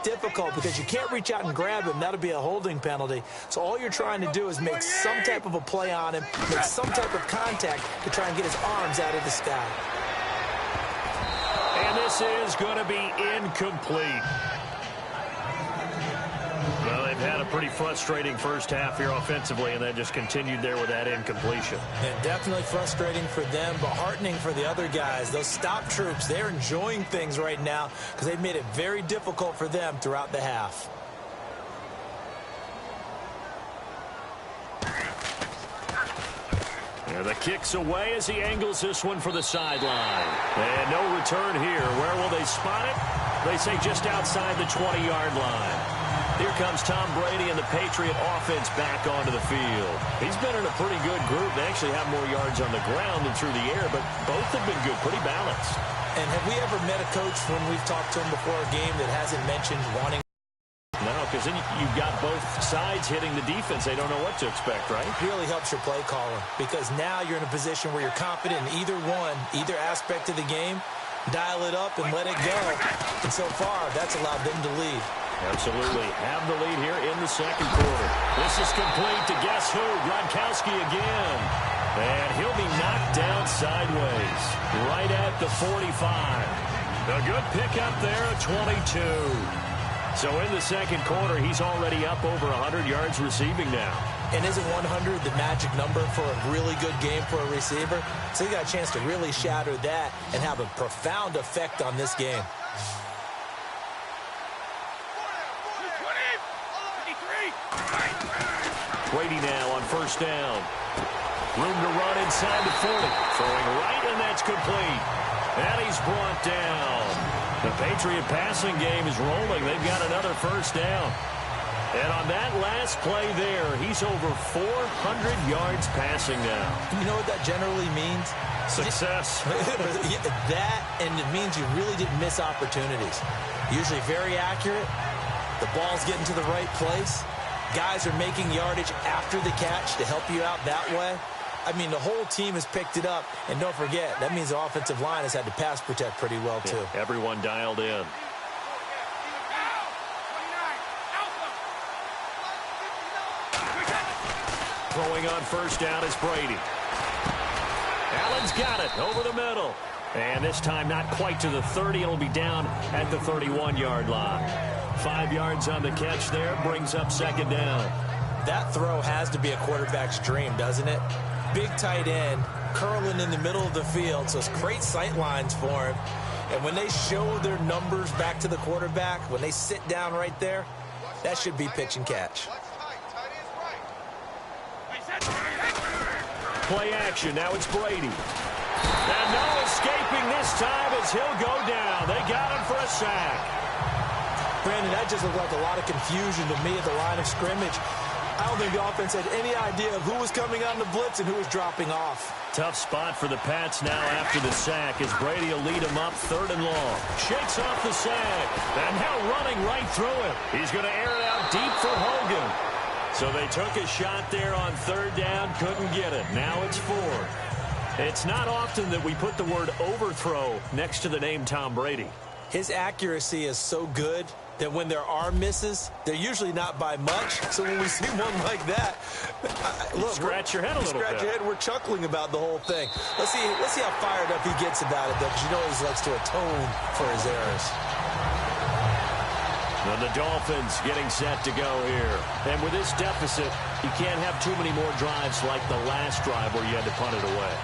difficult because you can't reach out and grab him. That'll be a holding penalty. So all you're trying to do is make some type of a play on him, make some type of contact to try and get his arms out of the sky. And this is going to be incomplete. Well, they've had a pretty frustrating first half here offensively, and then just continued there with that incompletion. And definitely frustrating for them, but heartening for the other guys. Those stop troops, they're enjoying things right now because they've made it very difficult for them throughout the half. And the kick's away as he angles this one for the sideline. And no return here. Where will they spot it? They say just outside the 20-yard line. Here comes Tom Brady and the Patriot offense back onto the field. He's been in a pretty good group. They actually have more yards on the ground than through the air, but both have been good, pretty balanced. And have we ever met a coach when we've talked to him before a game that hasn't mentioned wanting? No, because then you've got both sides hitting the defense. They don't know what to expect, right? It really helps your play calling because now you're in a position where you're confident in either one, either aspect of the game. Dial it up and let it go. And so far, that's allowed them to lead. Absolutely. Have the lead here in the second quarter. This is complete to guess who? Gronkowski again. And he'll be knocked down sideways. Right at the 45. A good pickup there at 22. So in the second quarter, he's already up over 100 yards receiving now. And isn't 100 the magic number for a really good game for a receiver? So he got a chance to really shatter that and have a profound effect on this game. Brady now on first down. Room to run inside the 40. Throwing right, and that's complete. And he's brought down. The Patriot passing game is rolling. They've got another first down. And on that last play there, he's over 400 yards passing now. You know what that generally means? Success. That, and it means you really didn't miss opportunities. Usually very accurate. The ball's getting to the right place. Guys are making yardage after the catch to help you out that way. I mean, the whole team has picked it up. And don't forget, that means the offensive line has had to pass protect pretty well, too. Yeah, everyone dialed in. Throwing on first down is Brady. Allen's got it over the middle. And this time not quite to the 30. It'll be down at the 31-yard line. 5 yards on the catch there. Brings up second down. That throw has to be a quarterback's dream, doesn't it? Big tight end, curling in the middle of the field, so it's great sight lines for him. And when they show their numbers back to the quarterback, when they sit down right there, that should be pitch and catch. Play action. Now it's Brady. And no escaping this time as he'll go down. They got him for a sack. Brandon, that just looked like a lot of confusion to me at the line of scrimmage. I don't think the offense had any idea of who was coming on the blitz and who was dropping off. Tough spot for the Pats now after the sack as Brady will lead him up third and long. Shakes off the sack. And now running right through him. He's going to air it out deep for Hogan. So they took a shot there on third down, couldn't get it. Now it's fourth. It's not often that we put the word overthrow next to the name Tom Brady. His accuracy is so good that when there are misses, they're usually not by much. So when we see one like that, look, scratch your head a little bit. Scratch your head. We're chuckling about the whole thing. Let's see how fired up he gets about it, though, because you know he likes to atone for his errors. And the Dolphins getting set to go here. And with this deficit, you can't have too many more drives like the last drive where you had to punt it away.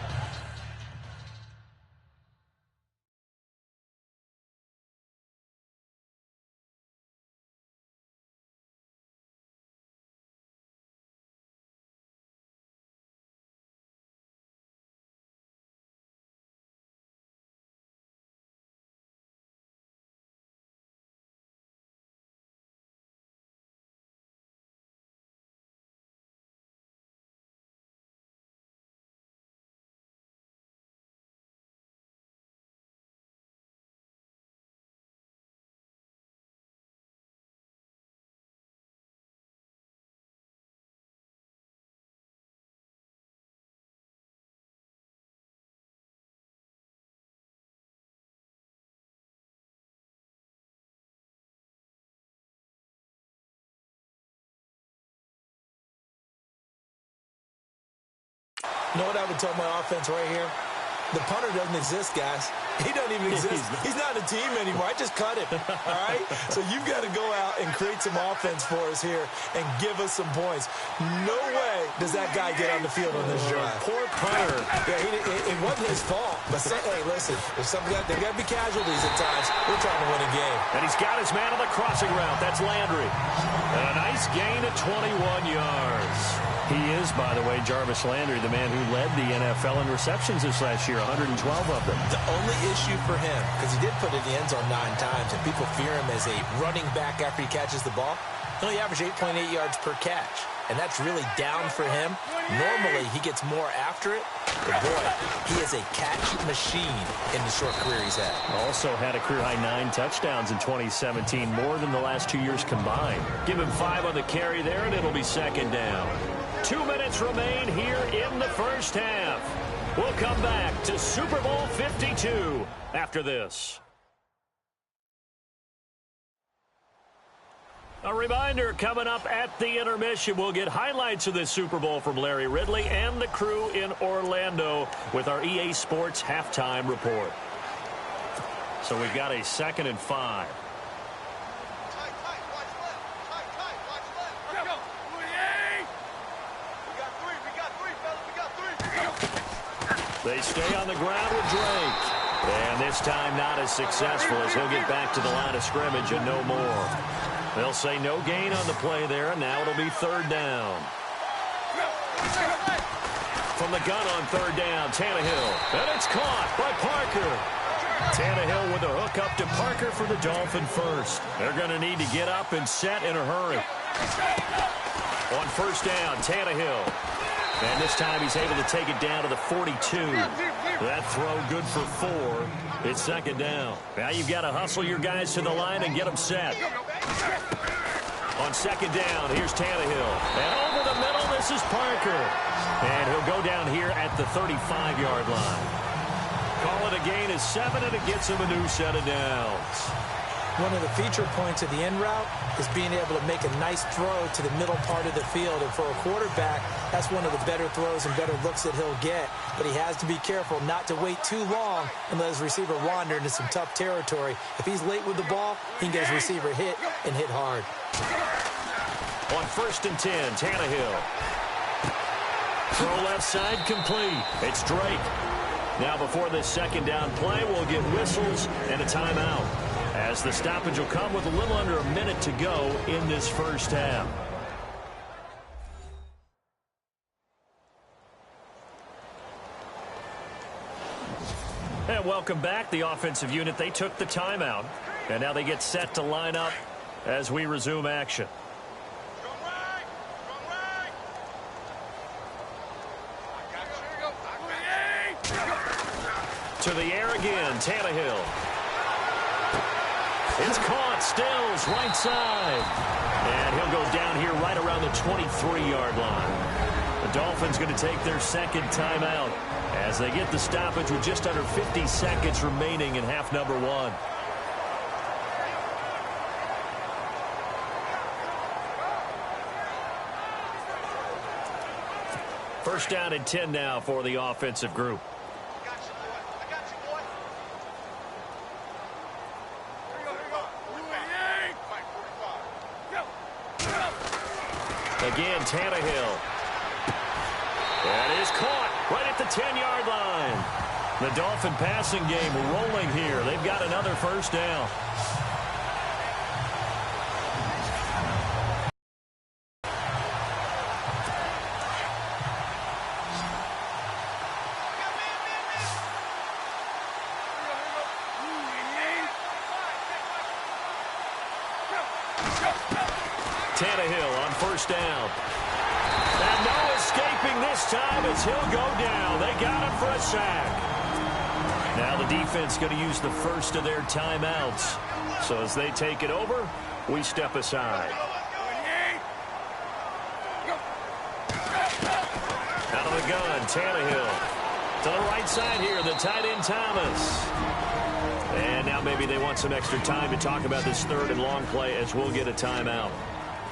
know what I would tell my offense right here? The punter doesn't exist, guys. He doesn't even exist. He's not a team anymore. I just cut him, all right? So you've got to go out and create some offense for us here and give us some points. No way does that guy get on the field on this drive. Poor punter. Yeah, it wasn't his fault. But hey, listen, there's there got to be casualties at times. We're trying to win a game. And he's got his man on the crossing route. That's Landry. And a nice gain of 21 yards. He is, by the way, Jarvis Landry, the man who led the NFL in receptions this last year, 112 of them. The only issue for him, because he did put it in the end zone 9 times, and people fear him as a running back after he catches the ball, he only averaged 8.8 yards per catch. And that's really down for him. Normally, he gets more after it. But, boy, he is a catch machine in the short career he's had. Also had a career-high 9 touchdowns in 2017, more than the last 2 years combined. Give him 5 on the carry there, and it'll be second down. 2 minutes remain here in the first half. We'll come back to Super Bowl 52 after this. A reminder, coming up at the intermission, we'll get highlights of this Super Bowl from Larry Ridley and the crew in Orlando with our EA Sports halftime report. So we've got a 2nd and 5. They stay on the ground with Drake. And this time not as successful as he'll get back to the line of scrimmage and no more. They'll say no gain on the play there, and now it'll be 3rd down. From the gun on 3rd down, Tannehill. And it's caught by Parker. Tannehill with a hook up to Parker for the Dolphin first. They're going to need to get up and set in a hurry. On 1st down, Tannehill. And this time he's able to take it down to the 42. That throw good for 4. It's 2nd down. Now you've got to hustle your guys to the line and get them set. On 2nd down, here's Tannehill. And over the middle, this is Parker. And he'll go down here at the 35-yard line. Call it a gain of 7, and it gets him a new set of downs. One of the feature points of the end route is being able to make a nice throw to the middle part of the field. And for a quarterback, that's one of the better throws and better looks that he'll get. But he has to be careful not to wait too long and let his receiver wander into some tough territory. If he's late with the ball, he can get his receiver hit and hit hard. On 1st and 10, Tannehill. Throw left side complete. It's Drake. Now before this 2nd down play, we'll get whistles and a timeout, as the stoppage will come with a little under a minute to go in this first half. And welcome back. The offensive unit, they took the timeout, and now they get set to line up as we resume action. To the air again, Tannehill. It's caught, Stills, right side. And he'll go down here right around the 23-yard line. The Dolphins going to take their 2nd timeout as they get the stoppage with just under 50 seconds remaining in half number 1. First down and 10 now for the offensive group. Again, Tannehill. That is caught right at the 10-yard line. The Dolphin passing game rolling here. They've got another first down. Tannehill on 1st down. And no escaping this time as he'll go down. They got him for a sack. Now the defense going to use the first of their timeouts. So as they take it over, we step aside. Out of the gun, Tannehill. To the right side here, the tight end Thomas. And now maybe they want some extra time to talk about this 3rd and long play as we'll get a timeout,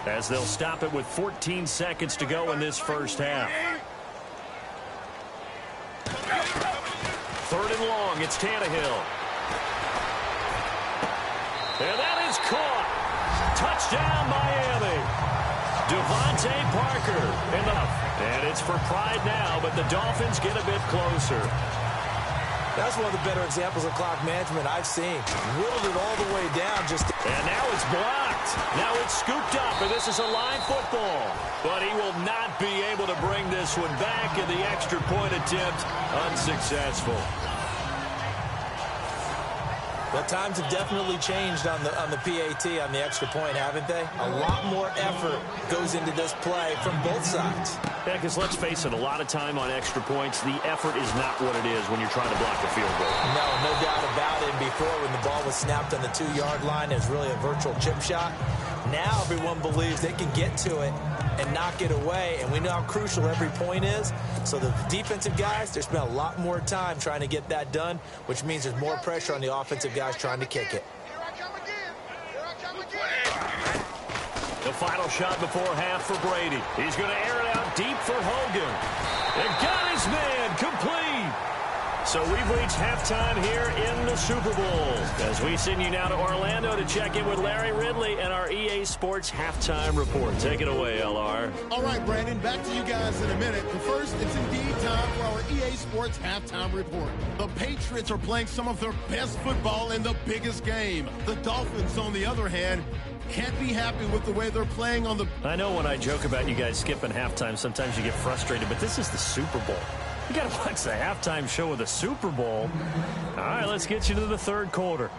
as they'll stop it with 14 seconds to go in this first half. 3rd and long. It's Tannehill. And that is caught. Touchdown, Miami. Devontae Parker. And it's for pride now, but the Dolphins get a bit closer. That's one of the better examples of clock management I've seen. Whittled it all the way down. And now it's blocked. Now it's scooped up, and this is a line football. But he will not be able to bring this one back, and the extra point attempt unsuccessful. Well, times have definitely changed on the PAT, on the extra point, haven't they? A lot more effort goes into this play from both sides. Yeah, because let's face it, a lot of time on extra points, the effort is not what it is when you're trying to block a field goal. No doubt about it. Before, when the ball was snapped on the 2-yard line, it was really a virtual chip shot. Now everyone believes they can get to it and knock it away, and we know how crucial every point is. So the defensive guys, they spend a lot more time trying to get that done, which means there's more pressure on the offensive guys trying to kick it. The final shot before half for Brady. He's going to air it out deep for Hogan. And got his man complete. So we've reached halftime here in the Super Bowl. As we send you now to Orlando to check in with Larry Ridley and our EA Sports halftime report. Take it away, LR. All right, Brandon, back to you guys in a minute. But first, it's indeed time for our EA Sports halftime report. The Patriots are playing some of their best football in the biggest game. The Dolphins, on the other hand, can't be happy with the way they're playing on the... I know when I joke about you guys skipping halftime, sometimes you get frustrated, but this is the Super Bowl. You got to watch the halftime show of the Super Bowl. All right, let's get you to the 3rd quarter.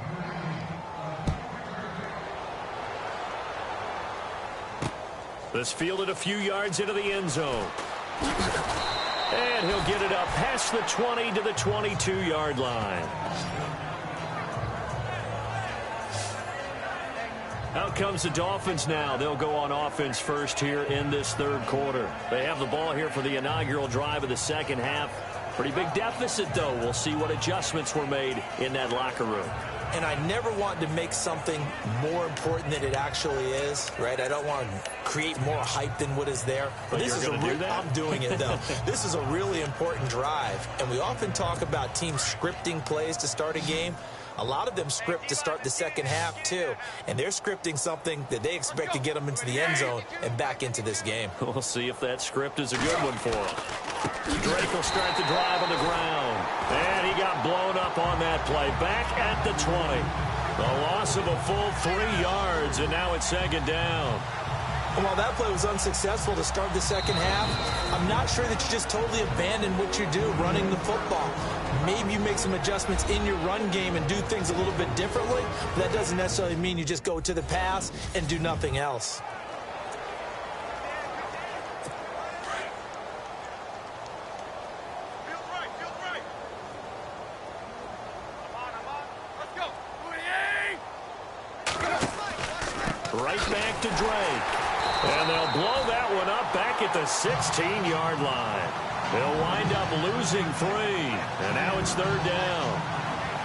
This fielded a few yards into the end zone. And he'll get it up past the 20 to the 22-yard line. Out comes the Dolphins now. They'll go on offense first here in this 3rd quarter. They have the ball here for the inaugural drive of the second half. Pretty big deficit, though. We'll see what adjustments were made in that locker room. And I never want to make something more important than it actually is, right? I don't want to create more hype than what is there. But this is going to do that? I'm doing it, though. This is a really important drive. And we often talk about teams scripting plays to start a game. A lot of them script to start the second half, too. And they're scripting something that they expect to get them into the end zone and back into this game. We'll see if that script is a good one for them. Drake will start the drive on the ground. And he got blown up on that play. Back at the 20. The loss of a full 3 yards, and now it's 2nd down. And while that play was unsuccessful to start the second half, I'm not sure that you just totally abandon what you do running the football. Maybe you make some adjustments in your run game and do things a little bit differently, but that doesn't necessarily mean you just go to the pass and do nothing else. Right back to Drake. And they'll blow that one up back at the 16-yard line. They'll wind up losing 3. And now it's 3rd down.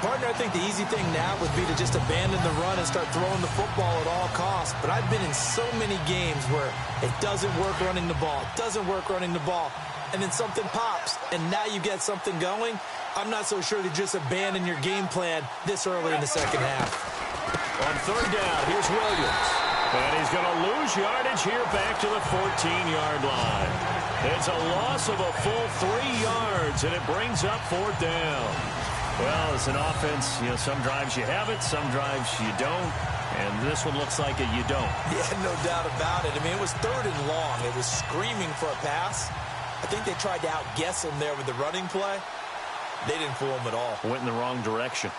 Partner, I think the easy thing now would be to just abandon the run and start throwing the football at all costs. But I've been in so many games where it doesn't work running the ball. It doesn't work running the ball. And then something pops, and now you get something going. I'm not so sure to just abandon your game plan this early in the second half. On 3rd down, here's Williams. And he's going to lose yardage here back to the 14-yard line. It's a loss of a full 3 yards, and it brings up 4th down. Well, as an offense, some drives you have it, some drives you don't. And this one looks like you don't. Yeah, no doubt about it. I mean, it was 3rd and long. It was screaming for a pass. I think they tried to outguess him there with the running play. They didn't fool him at all. Went in the wrong direction.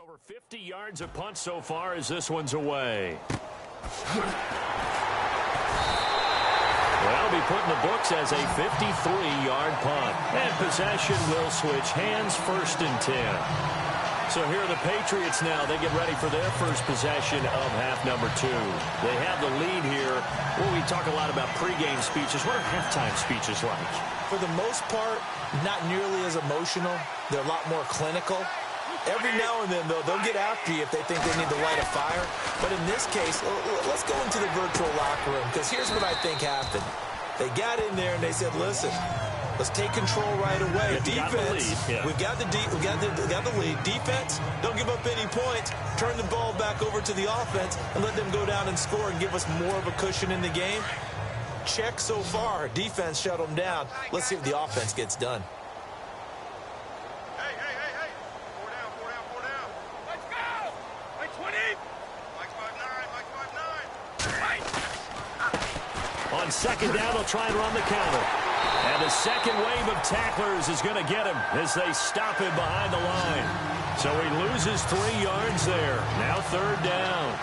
Over 50 yards of punt so far as this one's away. That'll be put in the books as a 53-yard punt. And possession will switch hands, 1st and 10. So here are the Patriots now. They get ready for their first possession of half number 2. They have the lead here. Well, we talk a lot about pregame speeches. What are halftime speeches like? For the most part, not nearly as emotional. They're a lot more clinical. Every now and then, though, they'll get after you if they think they need to light a fire. But in this case, let's go into the virtual locker room, because here's what I think happened. They got in there and they said, listen, let's take control right away. Defense, we've got the lead. Defense, don't give up any points. Turn the ball back over to the offense and let them go down and score and give us more of a cushion in the game. Check so far. Defense shut them down. Let's see if the offense gets done. Hey. 4 down. Let's go. Mike 20. Mike 5'9". On second down, they'll try and run the counter. And the second wave of tacklers is going to get him as they stop him behind the line. So he loses 3 yards there. Now third down.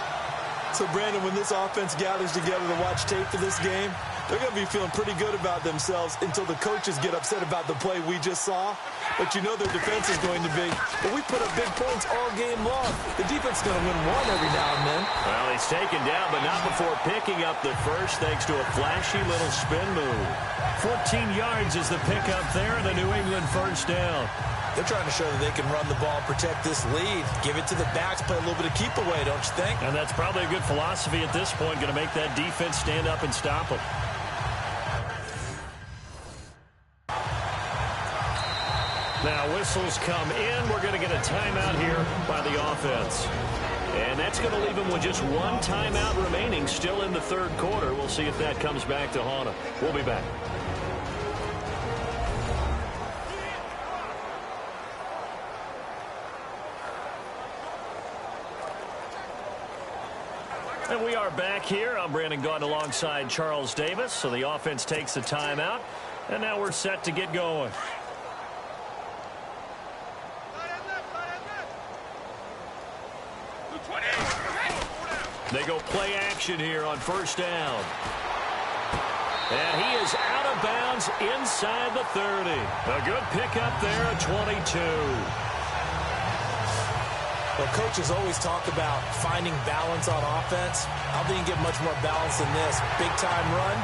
So, Brandon, when this offense gathers together to watch tape for this game, they're going to be feeling pretty good about themselves until the coaches get upset about the play we just saw. But you know their defense is going to be, well, we put up big points all game long. The defense is going to win one every now and then. Well, he's taken down, but not before picking up the first thanks to a flashy little spin move. 14 yards is the pickup there, and a New England first down. They're trying to show that they can run the ball, protect this lead, give it to the backs, play a little bit of keep away, don't you think? And that's probably a good philosophy at this point, going to make that defense stand up and stop them. Now whistles come in. We're going to get a timeout here by the offense. And that's going to leave them with just one timeout remaining still in the third quarter. We'll see if that comes back to haunt them. We'll be back. And we are back here. I'm Brandon Gaudin alongside Charles Davis. So the offense takes a timeout. And now we're set to get going. They go play action here on first down. And he is out of bounds inside the 30. A good pickup there at 22. Well, coaches always talk about finding balance on offense. I don't think you get much more balance than this. Big-time run,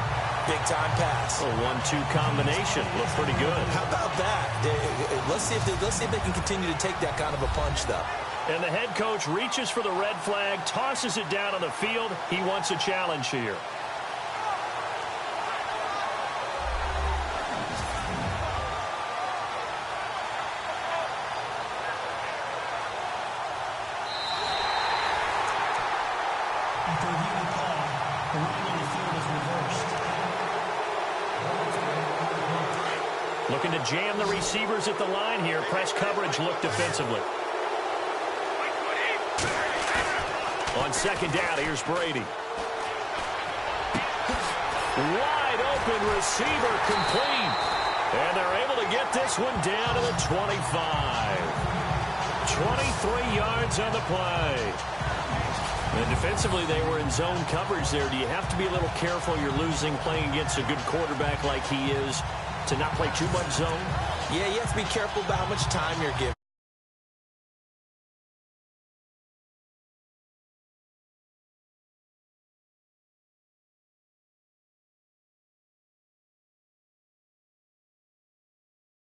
big-time pass. A 1-2 combination. Look pretty good. How about that? Let's see if they can continue to take that kind of a punch, though. And the head coach reaches for the red flag, tosses it down on the field. He wants a challenge here. Looking to jam the receivers at the line here. Press coverage look defensively. On second down, here's Brady. Wide open receiver complete. And they're able to get this one down to the 25. 23 yards on the play. And defensively, they were in zone coverage there. Do you have to be a little careful? You're losing playing against a good quarterback like he is to not play too much zone? Yeah, you have to be careful about how much time you're given.